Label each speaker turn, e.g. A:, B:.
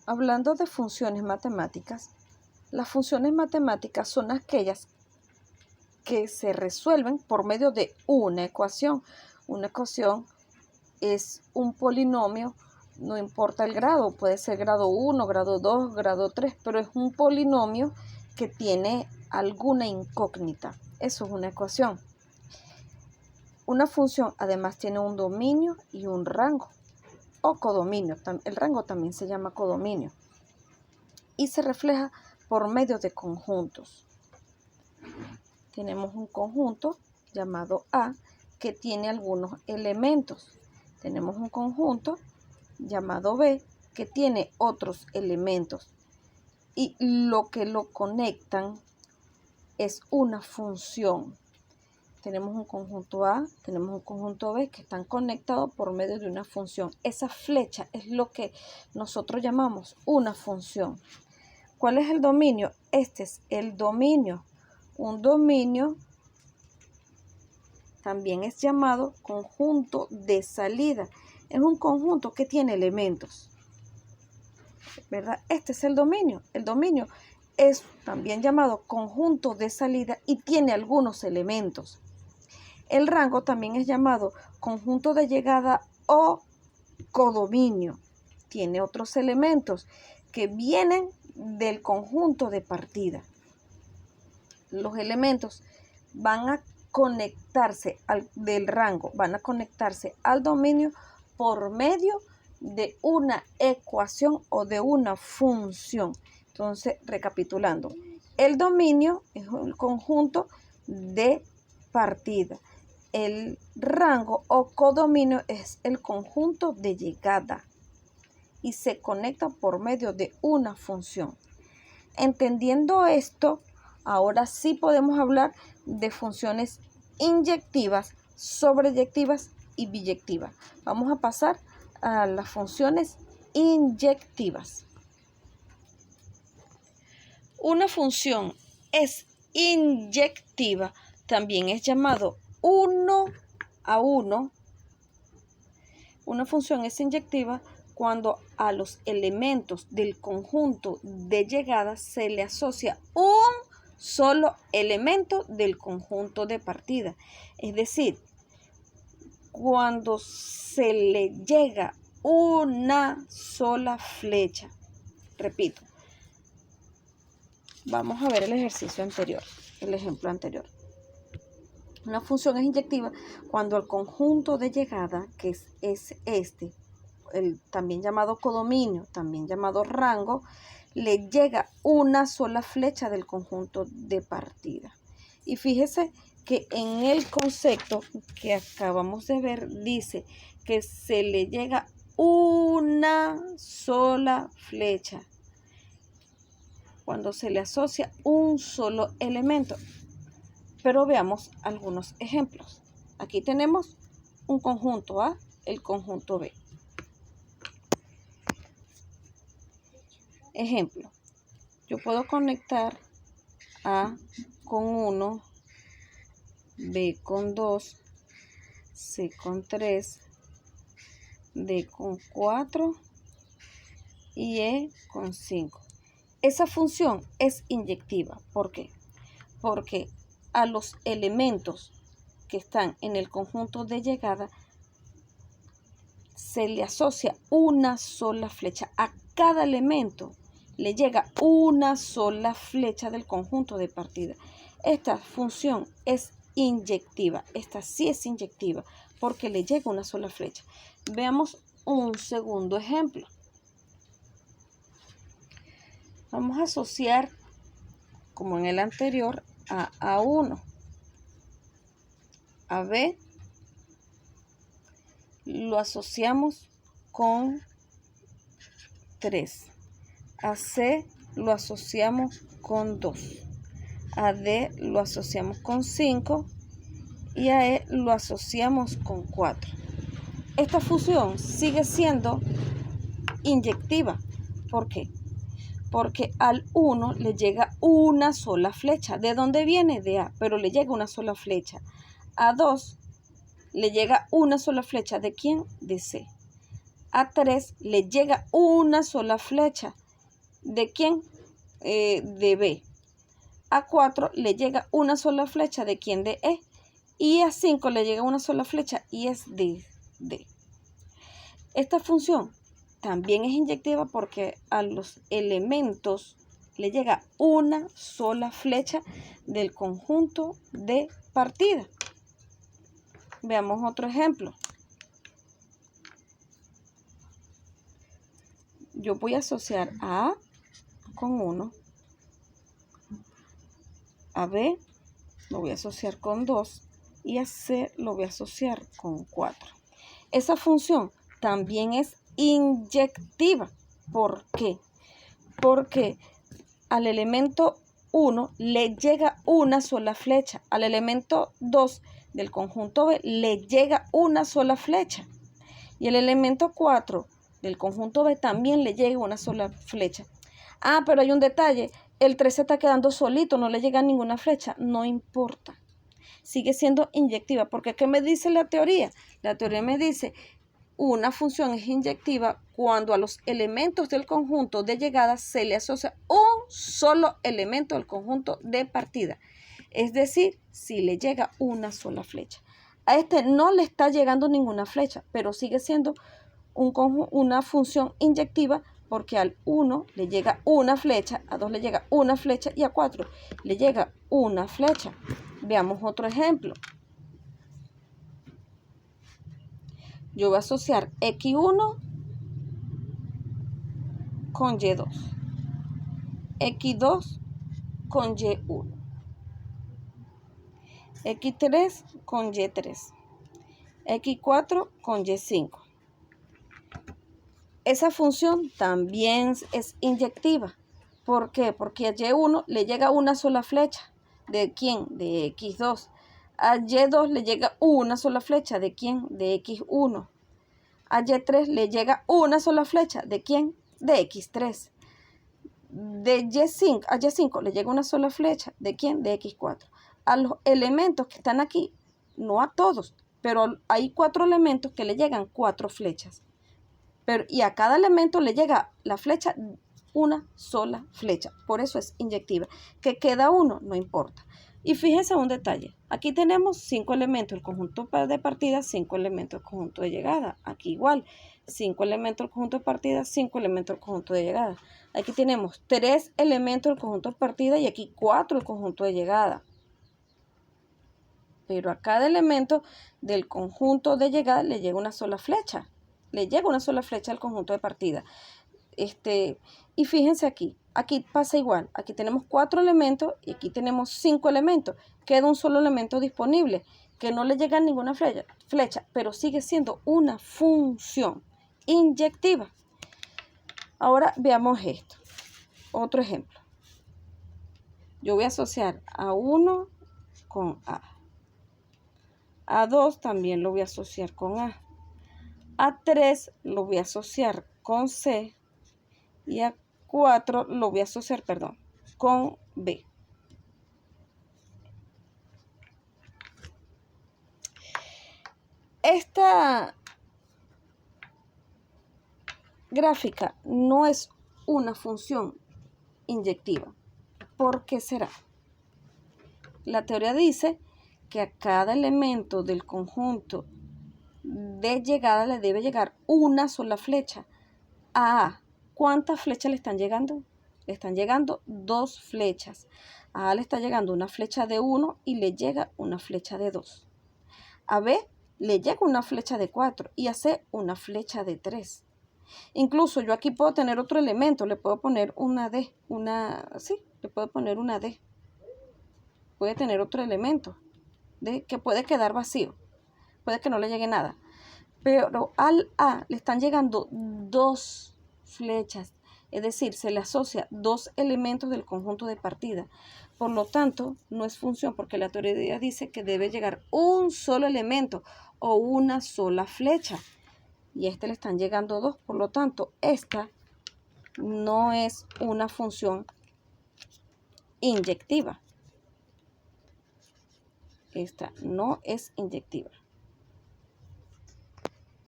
A: Hablando de funciones matemáticas, las funciones matemáticas son aquellas que se resuelven por medio de una ecuación. Una ecuación es un polinomio, no importa el grado, puede ser grado 1, grado 2, grado 3, pero es un polinomio que tiene alguna incógnita. Eso es una ecuación. Una función además tiene un dominio y un rango, o codominio. El rango también se llama codominio. Y se refleja por medio de conjuntos. Tenemos un conjunto llamado A que tiene algunos elementos. Tenemos un conjunto llamado B que tiene otros elementos. Y lo que lo conectan es una función. Tenemos un conjunto A, tenemos un conjunto B que están conectados por medio de una función. Esa flecha es lo que nosotros llamamos una función. ¿Cuál es el dominio? Este es el dominio. Un dominio también es llamado conjunto de salida. Es un conjunto que tiene elementos, ¿verdad? Este es el dominio. El dominio es también llamado conjunto de salida y tiene algunos elementos. El rango también es llamado conjunto de llegada o codominio. Tiene otros elementos que vienen del conjunto de partida. Los elementos van a conectarse del rango, van a conectarse al dominio por medio de una ecuación o de una función. Entonces, recapitulando, el dominio es un conjunto de partida. El rango o codominio es el conjunto de llegada y se conecta por medio de una función. Entendiendo esto, ahora sí podemos hablar de funciones inyectivas, sobreyectivas y biyectivas. Vamos a pasar a las funciones inyectivas. Una función es inyectiva, también es llamado 1 a 1. Una función es inyectiva cuando a los elementos del conjunto de llegada se le asocia un solo elemento del conjunto de partida. Es decir, cuando se le llega una sola flecha. Repito, vamos a ver el ejercicio anterior, el ejemplo anterior. Una función es inyectiva cuando al conjunto de llegada, que es este, también llamado codominio, también llamado rango, le llega una sola flecha del conjunto de partida. Y fíjese que en el concepto que acabamos de ver dice que se le llega una sola flecha cuando se le asocia un solo elemento. Pero veamos algunos ejemplos. Aquí tenemos un conjunto A, el conjunto B. Ejemplo, yo puedo conectar A con 1, B con 2, C con 3, D con 4 y E con 5. Esa función es inyectiva. ¿Por qué? Porque a los elementos que están en el conjunto de llegada se le asocia una sola flecha. A cada elemento le llega una sola flecha del conjunto de partida. Esta función es inyectiva. Esta sí es inyectiva porque le llega una sola flecha. Veamos un segundo ejemplo. Vamos a asociar, como en el anterior, a A1. A B lo asociamos con 3. A C lo asociamos con 2. A D lo asociamos con 5 y a E lo asociamos con 4. Esta función sigue siendo inyectiva. ¿Por qué? Porque al 1 le llega una sola flecha. ¿De dónde viene? De A, pero le llega una sola flecha. A 2 le llega una sola flecha. ¿De quién? De C. A 3 le llega una sola flecha. ¿De quién? De B. A 4 le llega una sola flecha. ¿De quién? De E. Y a 5 le llega una sola flecha y es de D. Esta función también es inyectiva porque a los elementos le llega una sola flecha del conjunto de partida. Veamos otro ejemplo. Yo voy a asociar a A con 1, a B lo voy a asociar con 2 y a C lo voy a asociar con 4. Esa función también es inyectiva. ¿Por qué? Porque al elemento 1 le llega una sola flecha. Al elemento 2 del conjunto B le llega una sola flecha. Y el elemento 4 del conjunto B también le llega una sola flecha. Ah, pero hay un detalle. El 3 se está quedando solito, no le llega ninguna flecha. No importa. Sigue siendo inyectiva. Porque ¿qué me dice la teoría? La teoría me dice una función es inyectiva cuando a los elementos del conjunto de llegada se le asocia un solo elemento del conjunto de partida. Es decir, si le llega una sola flecha. A este no le está llegando ninguna flecha, pero sigue siendo una función inyectiva porque al 1 le llega una flecha, a 2 le llega una flecha y a 4 le llega una flecha. Veamos otro ejemplo. Yo voy a asociar X1 con Y2, X2 con Y1, X3 con Y3, X4 con Y5. Esa función también es inyectiva. ¿Por qué? Porque a Y1 le llega una sola flecha. ¿De quién? De X2. A Y2 le llega una sola flecha. ¿De quién? De X1. A Y3 le llega una sola flecha. ¿De quién? De X3. De Y5 a Y5 le llega una sola flecha. ¿De quién? De X4. A los elementos que están aquí, no a todos, pero hay 4 elementos que le llegan 4 flechas. Y a cada elemento le llega la flecha, una sola flecha. Por eso es inyectiva. Que queda uno, no importa. Y fíjense un detalle. Aquí tenemos 5 elementos del conjunto de partida, 5 elementos del conjunto de llegada. Aquí igual, 5 elementos del conjunto de partida, 5 elementos del conjunto de llegada. Aquí tenemos 3 elementos del conjunto de partida y aquí 4 del conjunto de llegada. Pero a cada elemento del conjunto de llegada le llega una sola flecha. Le llega una sola flecha al conjunto de partida. Y fíjense aquí pasa igual. Aquí tenemos 4 elementos y aquí tenemos 5 elementos. Queda un solo elemento disponible que no le llega ninguna flecha, pero sigue siendo una función inyectiva. Ahora veamos esto. Otro ejemplo. Yo voy a asociar a 1 con A. A 2 también lo voy a asociar con A. A 3 lo voy a asociar con C y a 4 lo voy a asociar, con B. Esta gráfica no es una función inyectiva. ¿Por qué será? La teoría dice que a cada elemento del conjunto de llegada le debe llegar una sola flecha. A A, ¿cuántas flechas le están llegando? Le están llegando 2 flechas. A A le está llegando una flecha de 1 y le llega una flecha de 2. A B le llega una flecha de 4 y a C una flecha de 3. Incluso yo aquí puedo tener otro elemento, le puedo poner una D, le puedo poner una D. Puede tener otro elemento que puede quedar vacío, puede que no le llegue nada. Pero al A le están llegando 2 flechas, es decir, se le asocia 2 elementos del conjunto de partida. Por lo tanto, no es función porque la teoría dice que debe llegar un solo elemento o una sola flecha. Y a este le están llegando 2, por lo tanto, esta no es una función inyectiva. Esta no es inyectiva.